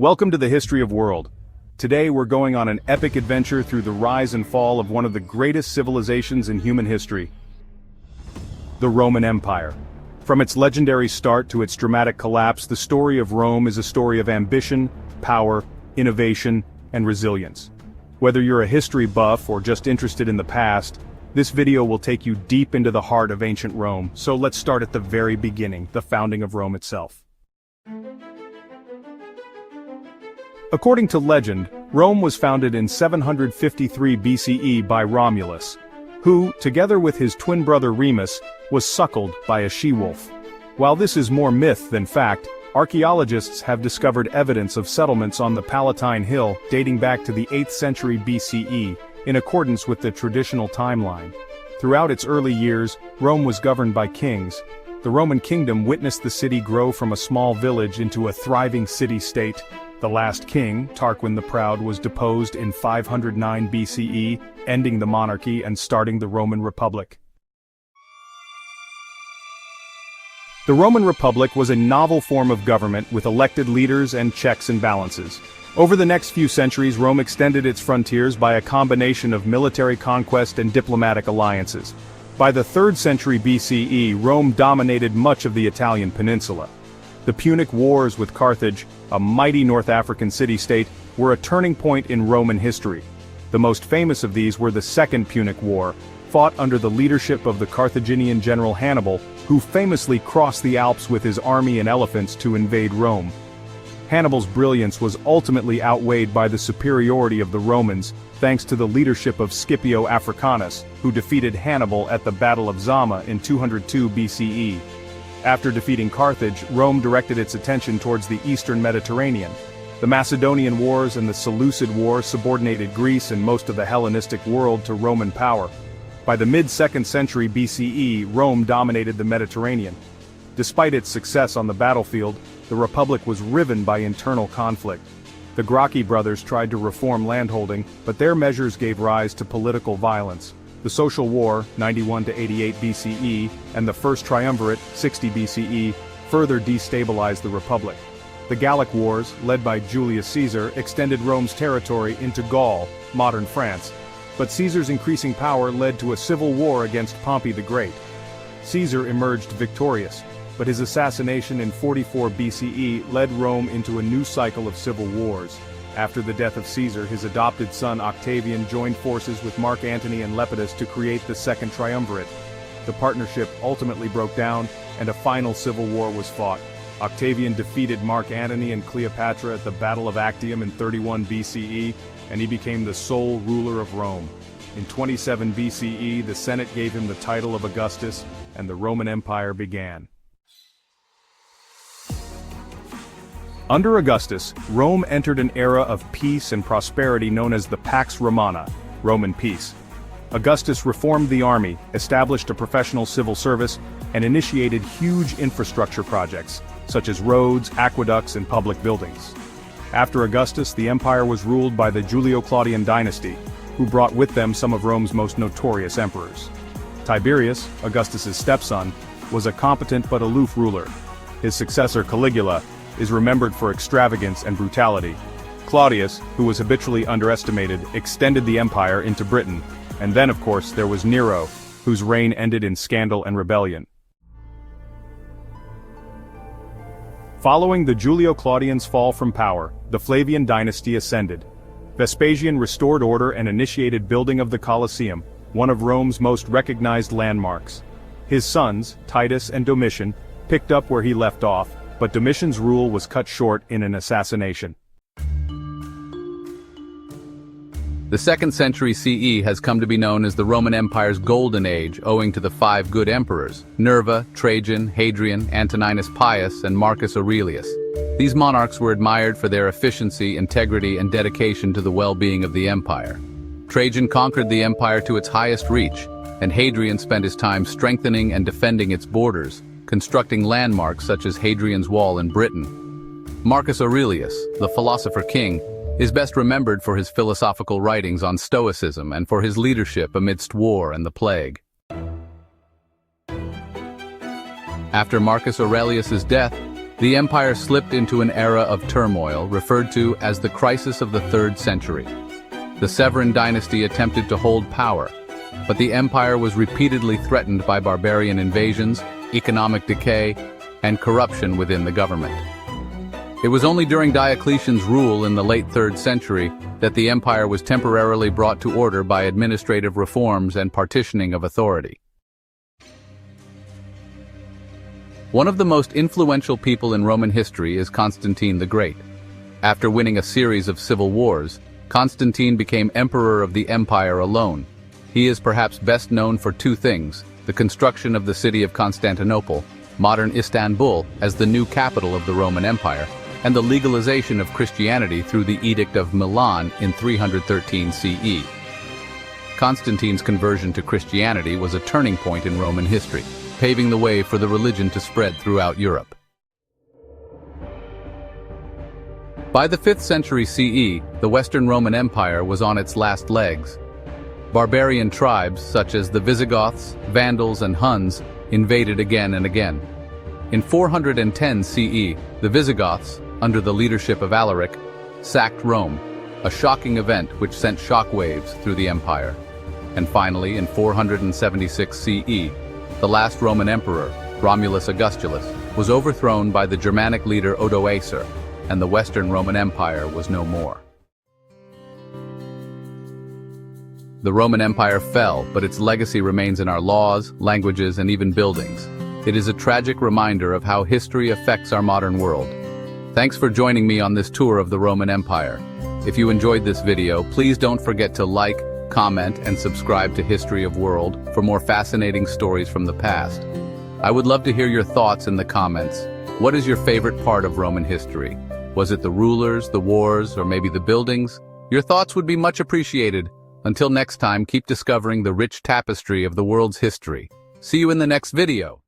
Welcome to the History of World. Today we're going on an epic adventure through the rise and fall of one of the greatest civilizations in human history, the Roman Empire. From its legendary start to its dramatic collapse, the story of Rome is a story of ambition, power, innovation, and resilience. Whether you're a history buff or just interested in the past, this video will take you deep into the heart of ancient Rome. So let's start at the very beginning, the founding of Rome itself. According to legend, Rome was founded in 753 BCE by Romulus, who, together with his twin brother Remus, was suckled by a she-wolf. While this is more myth than fact, archaeologists have discovered evidence of settlements on the Palatine Hill dating back to the 8th century BCE, in accordance with the traditional timeline. Throughout its early years, Rome was governed by kings. The Roman kingdom witnessed the city grow from a small village into a thriving city-state. The last king, Tarquin the Proud, was deposed in 509 BCE, ending the monarchy and starting the Roman Republic. The Roman Republic was a novel form of government with elected leaders and checks and balances. Over the next few centuries, Rome extended its frontiers by a combination of military conquest and diplomatic alliances. By the 3rd century BCE, Rome dominated much of the Italian peninsula. The Punic Wars with Carthage, a mighty North African city-state, were a turning point in Roman history. The most famous of these were the Second Punic War, fought under the leadership of the Carthaginian general Hannibal, who famously crossed the Alps with his army and elephants to invade Rome. Hannibal's brilliance was ultimately outweighed by the superiority of the Romans, thanks to the leadership of Scipio Africanus, who defeated Hannibal at the Battle of Zama in 202 BCE. After defeating Carthage, Rome directed its attention towards the eastern Mediterranean. The Macedonian Wars and the Seleucid War subordinated Greece and most of the Hellenistic world to Roman power. By the mid-2nd century BCE, Rome dominated the Mediterranean. Despite its success on the battlefield, the Republic was riven by internal conflict. The Gracchi brothers tried to reform landholding, but their measures gave rise to political violence. The Social War, 91 to 88 BCE, and the First Triumvirate, 60 BCE, further destabilized the Republic. The Gallic Wars, led by Julius Caesar, extended Rome's territory into Gaul, modern France. But Caesar's increasing power led to a civil war against Pompey the Great. Caesar emerged victorious, but his assassination in 44 BCE led Rome into a new cycle of civil wars. After the death of Caesar, his adopted son Octavian joined forces with Mark Antony and Lepidus to create the Second Triumvirate. The partnership ultimately broke down, and a final civil war was fought. Octavian defeated Mark Antony and Cleopatra at the Battle of Actium in 31 BCE, and he became the sole ruler of Rome. In 27 BCE, the Senate gave him the title of Augustus, and the Roman Empire began. Under Augustus, Rome entered an era of peace and prosperity known as the Pax Romana, Roman peace. Augustus reformed the army, established a professional civil service, and initiated huge infrastructure projects, such as roads, aqueducts, and public buildings. After Augustus, the empire was ruled by the Julio-Claudian dynasty, who brought with them some of Rome's most notorious emperors. Tiberius, Augustus's stepson, was a competent but aloof ruler. His successor Caligula is remembered for extravagance and brutality. Claudius, who was habitually underestimated, extended the empire into Britain, and then of course there was Nero, whose reign ended in scandal and rebellion. Following the Julio-Claudians' fall from power, the Flavian Dynasty ascended. Vespasian restored order and initiated building of the Colosseum, one of Rome's most recognized landmarks. His sons, Titus and Domitian, picked up where he left off, but Domitian's rule was cut short in an assassination. The 2nd century CE has come to be known as the Roman Empire's Golden Age, owing to the 5 good emperors: Nerva, Trajan, Hadrian, Antoninus Pius, and Marcus Aurelius. These monarchs were admired for their efficiency, integrity, and dedication to the well-being of the empire. Trajan conquered the empire to its highest reach, and Hadrian spent his time strengthening and defending its borders, constructing landmarks such as Hadrian's Wall in Britain. Marcus Aurelius, the philosopher king, is best remembered for his philosophical writings on Stoicism and for his leadership amidst war and the plague. After Marcus Aurelius's death, The empire slipped into an era of turmoil referred to as the crisis of the 3rd century. The Flavian Dynasty attempted to hold power, but the empire was repeatedly threatened by barbarian invasions, economic decay, and corruption within the government. It was only during Diocletian's rule in the late 3rd century that the empire was temporarily brought to order by administrative reforms and partitioning of authority. One of the most influential people in Roman history is Constantine the Great. After winning a series of civil wars, Constantine became emperor of the empire alone. He is perhaps best known for 2 things: the construction of the city of Constantinople, modern Istanbul, as the new capital of the Roman Empire, and the legalization of Christianity through the Edict of Milan in 313 CE. Constantine's conversion to Christianity was a turning point in Roman history, paving the way for the religion to spread throughout Europe. By the 5th century CE, the Western Roman Empire was on its last legs. Barbarian tribes such as the Visigoths, Vandals, and Huns invaded again and again. In 410 CE, the Visigoths, under the leadership of Alaric, sacked Rome, a shocking event which sent shockwaves through the empire. And finally, in 476 CE, the last Roman emperor, Romulus Augustulus, was overthrown by the Germanic leader Odoacer, and the Western Roman Empire was no more. The Roman Empire fell, but its legacy remains in our laws, languages, and even buildings. It is a tragic reminder of how history affects our modern world. Thanks for joining me on this tour of the Roman Empire. If you enjoyed this video, please don't forget to like, comment, and subscribe to History of World for more fascinating stories from the past. I would love to hear your thoughts in the comments. What is your favorite part of Roman history? Was it the rulers, the wars, or maybe the buildings? Your thoughts would be much appreciated. Until next time, keep discovering the rich tapestry of the world's history. See you in the next video.